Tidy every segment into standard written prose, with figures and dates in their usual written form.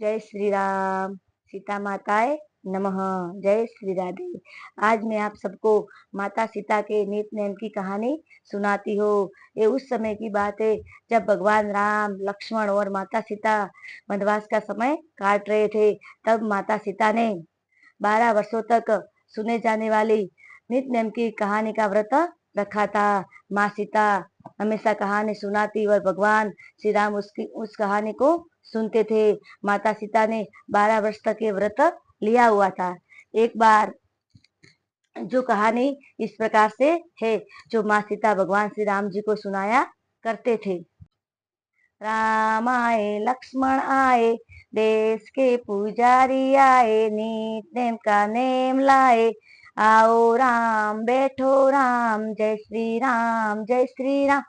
जय श्री राम। सीता माताए नमः। जय श्री राधे। आज मैं आप सबको माता सीता के नित नेम की कहानी सुनाती हूँ। ये उस समय की बात है जब भगवान राम, लक्ष्मण और माता सीता वनवास का समय काट रहे थे। तब माता सीता ने 12 वर्षों तक सुने जाने वाली नित नेम की कहानी का व्रत रखा था। माँ सीता हमेशा कहानी सुनाती और भगवान श्री राम उस कहानी को सुनते थे। माता सीता ने 12 वर्ष तक ये व्रत लिया हुआ था। एक बार जो कहानी इस प्रकार से है, जो माँ सीता भगवान श्री राम जी को सुनाया करते थे। राम आए, लक्ष्मण आए, देश के पुजारी आए, नीत नेम का नेम लाए। आओ राम, बैठो राम, जय श्री राम, जय श्री राम।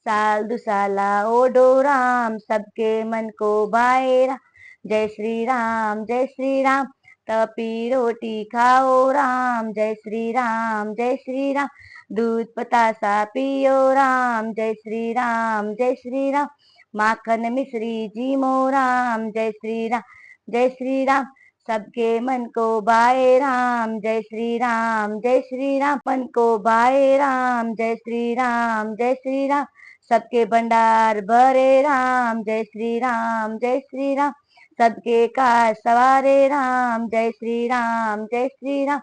साल दुसाला ओडो राम, सबके मन को भाए राम। जय श्री राम, जय श्री राम। तपी रोटी खाओ राम, जय श्री राम, जय श्री राम। दूध बतासा पियो राम, जय श्री राम, जय श्री राम। माखन मिश्री जी मोराम, जय श्री राम, जय श्री राम। सबके मन को भाए राम, जय श्री राम, जय श्री राम। मन को भाए राम, जय श्री राम, जय श्री राम। सबके भंडार भरे राम, जय श्री राम, जय श्री राम। सबके काज सवारे राम, जय श्री राम, जय श्री राम।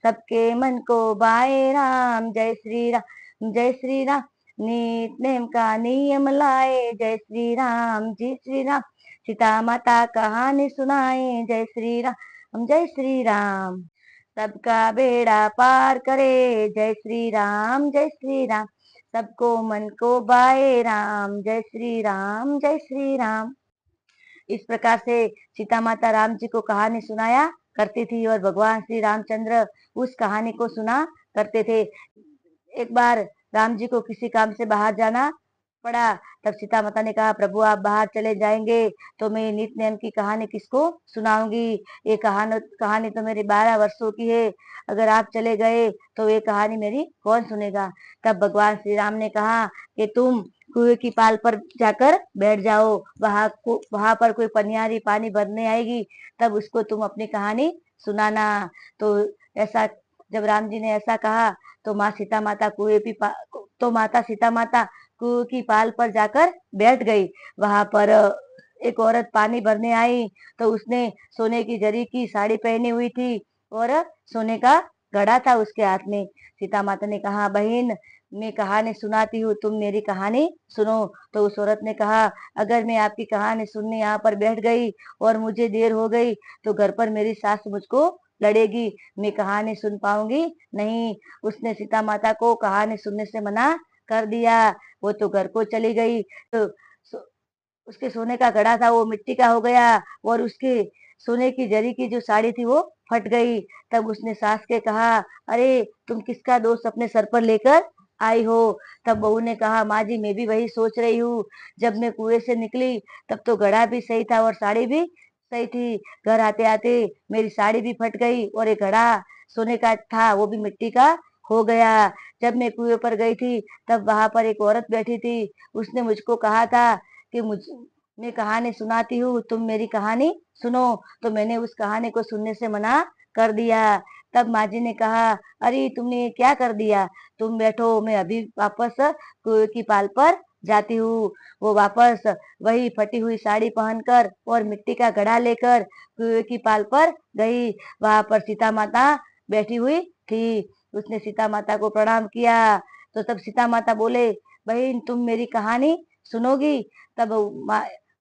सबके मन को भाए राम, जय श्री राम, जय श्री राम। नित नेम का नियम लाए, जय श्री राम, जय श्री राम। सीता माता कहानी सुनाए, जय श्री राम, जय श्री राम। सबका बेड़ा पार करे, जय श्री राम, जय श्री राम। सबको मन को भाए राम, जय श्री राम, जय श्री राम। इस प्रकार से सीता माता राम जी को कहानी सुनाया करती थी और भगवान श्री रामचंद्र उस कहानी को सुना करते थे। एक बार राम जी को किसी काम से बाहर जाना पड़ा। तब सीता माता ने कहा, प्रभु आप बाहर चले जाएंगे तो मैं नित नेम की कहानी किसको सुनाऊंगी। ये कहानी तो मेरी 12 वर्षों की है। अगर आप चले गए तो ये कहानी मेरी कौन सुनेगा। तब भगवान श्री राम ने कहा कि तुम कुएं की पाल पर जाकर बैठ जाओ। वहां पर कोई पनियारी पानी भरने आएगी, तब उसको तुम अपनी कहानी सुनाना। तो ऐसा जब राम जी ने ऐसा कहा तो माता सीता माता कुएं की पाल पर जाकर बैठ गई। वहां पर एक औरत पानी भरने आई तो उसने सोने की जरी की साड़ी पहनी हुई थी और सोने का घड़ा था उसके हाथ में। सीता माता ने कहा, बहन मैं कहानी सुनाती हूँ, तुम मेरी कहानी सुनो। तो उस औरत ने कहा, अगर मैं आपकी कहानी सुनने यहाँ पर बैठ गई और मुझे देर हो गई तो घर पर मेरी सास मुझको लड़ेगी, मैं कहानी सुन पाऊंगी नहीं। उसने सीता माता को कहानी सुनने से मना कर दिया। वो तो घर को चली गई। तो उसके सोने का घड़ा था वो मिट्टी का हो गया और उसके सोने की जरी की जो साड़ी थी वो फट गई। तब उसने सास के कहा, अरे तुम किसका दोष अपने सर पर लेकर आई हो। तब बहू ने कहा, माँ जी मैं भी वही सोच रही हूँ। जब मैं कुएं से निकली तब तो घड़ा भी सही था और साड़ी भी सही थी। घर आते आते मेरी साड़ी भी फट गई और एक घड़ा सोने का था वो भी मिट्टी का हो गया। जब मैं कुएं पर गई थी तब वहां पर एक औरत बैठी थी। उसने मुझको कहा था कि मैं कहानी सुनाती हूँ, तुम मेरी कहानी सुनो। तो मैंने उस कहानी को सुनने से मना कर दिया। तब माँ जी ने कहा, अरे तुमने ये क्या कर दिया, तुम बैठो मैं अभी वापस कुएं की पाल पर जाती हूँ। वो वापस वही फटी हुई साड़ी पहनकर और मिट्टी का घड़ा लेकर कुएं की पाल पर गई। वहां पर सीता माता बैठी हुई थी। उसने सीता माता को प्रणाम किया। तो तब सीता माता बोले, बहन तुम मेरी कहानी सुनोगी। तब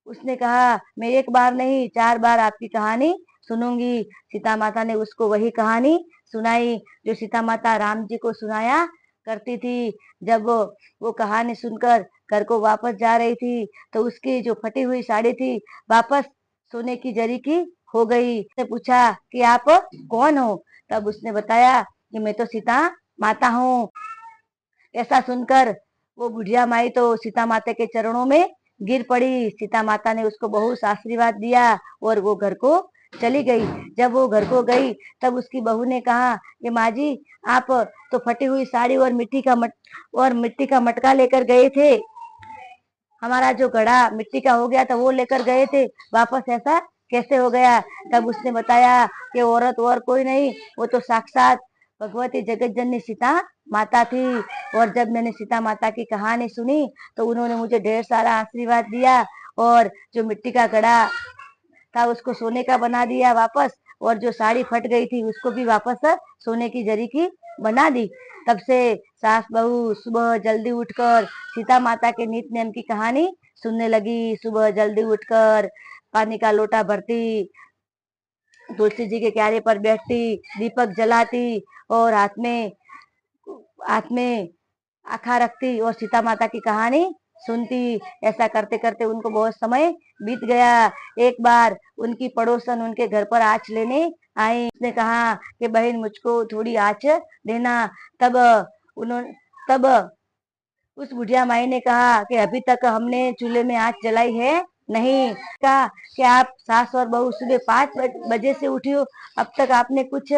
उसने कहा, मैं एक बार नहीं 4 बार आपकी कहानी सुनूंगी। सीता माता ने उसको वही कहानी सुनाई जो सीता माता राम जी को सुनाया करती थी। जब वो कहानी सुनकर घर को वापस जा रही थी तो उसकी जो फटी हुई साड़ी थी वापस सोने की जरी की हो गई। उसने पूछा कि आप कौन हो। तब उसने बताया कि मैं तो सीता माता हूँ। ऐसा सुनकर वो बुढ़िया माई तो सीता माता के चरणों में गिर पड़ी। सीता माता ने उसको बहुत आशीर्वाद दिया और वो घर को चली गई। जब वो घर को गई तब उसकी बहू ने कहा कि माँ जी आप तो फटी हुई साड़ी और मिट्टी का मटका लेकर गए थे। हमारा जो घड़ा मिट्टी का हो गया था वो लेकर गए थे, वापस ऐसा कैसे हो गया? तब उसने बताया कि औरत और कोई नहीं, वो तो साक्षात भगवती जगत जननी सीता माता थी। और जब मैंने सीता माता की कहानी सुनी तो उन्होंने मुझे ढेर सारा आशीर्वाद दिया, और जो मिट्टी का घड़ा था उसको सोने का बना दिया वापस, और जो साड़ी फट गई थी उसको भी वापस सोने की जरी की बना दी। तब से सास बहू सुबह जल्दी उठकर सीता माता के नित नेम की कहानी सुनने लगी। सुबह जल्दी उठकर पानी का लोटा भरती, तुलसी जी के क्यारे पर बैठती, दीपक जलाती, और हाथ में आखा रखती और सीता माता की कहानी सुनती। ऐसा करते करते उनको बहुत समय बीत गया। एक बार उनकी पड़ोसन उनके घर पर आँच लेने आई। उसने कहा कि बहन मुझको थोड़ी आँच देना। तब उन्होंने तब उस बुढ़िया माई ने कहा कि अभी तक हमने चूल्हे में आँच जलाई है नहीं। कहा कि आप सास और बहू सुबह 5 बजे से उठी हो, अब तक आपने कुछ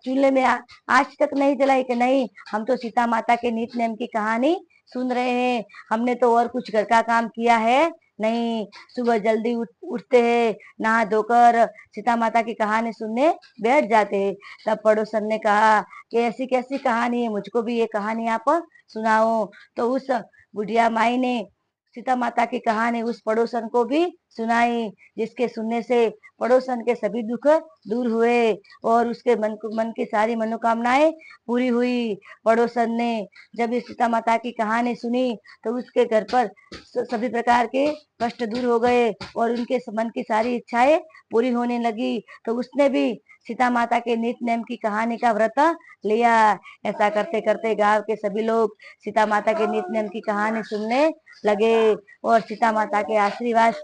चूल्हे में आँच तक नहीं जलाई? कि नहीं, हम तो सीता माता के नित नेम की कहानी सुन रहे हैं, हमने तो और कुछ घर का काम किया है नहीं। सुबह जल्दी उठते हैं, नहा धोकर सीता माता की कहानी सुनने बैठ जाते हैं। तब पड़ोसन ने कहा कि ऐसी कैसी कहानी है, मुझको भी ये कहानी आप सुनाओ। तो उस बुढ़िया माई ने सीता माता की कहानी उस पड़ोसन को भी सुनाई, जिसके सुनने से पड़ोसन के सभी दुख दूर हुए और उसके मन की सारी मनोकामनाएं पूरी हुई। पड़ोसन ने जब ये सीता माता की कहानी सुनी तो उसके घर पर सभी प्रकार के कष्ट दूर हो गए और उनके मन की सारी इच्छाएं पूरी होने लगी। तो उसने भी सीता माता के नित नेम की कहानी का व्रत लिया। ऐसा करते करते गांव के सभी लोग सीता माता के नित नेम की कहानी सुनने लगे, और सीता माता के आशीर्वाद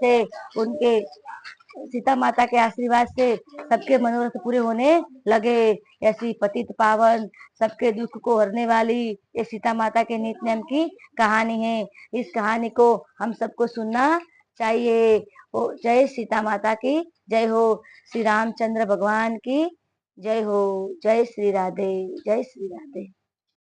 से सबके मनोरथ पूरे होने लगे। ऐसी पतित पावन सबके दुख को हरने वाली ये सीता माता के नित नेम की कहानी है। इस कहानी को हम सबको सुनना चाहिए। जय सीता माता की जय हो। श्री रामचंद्र भगवान की जय हो। जय श्री राधे। जय श्री राधे।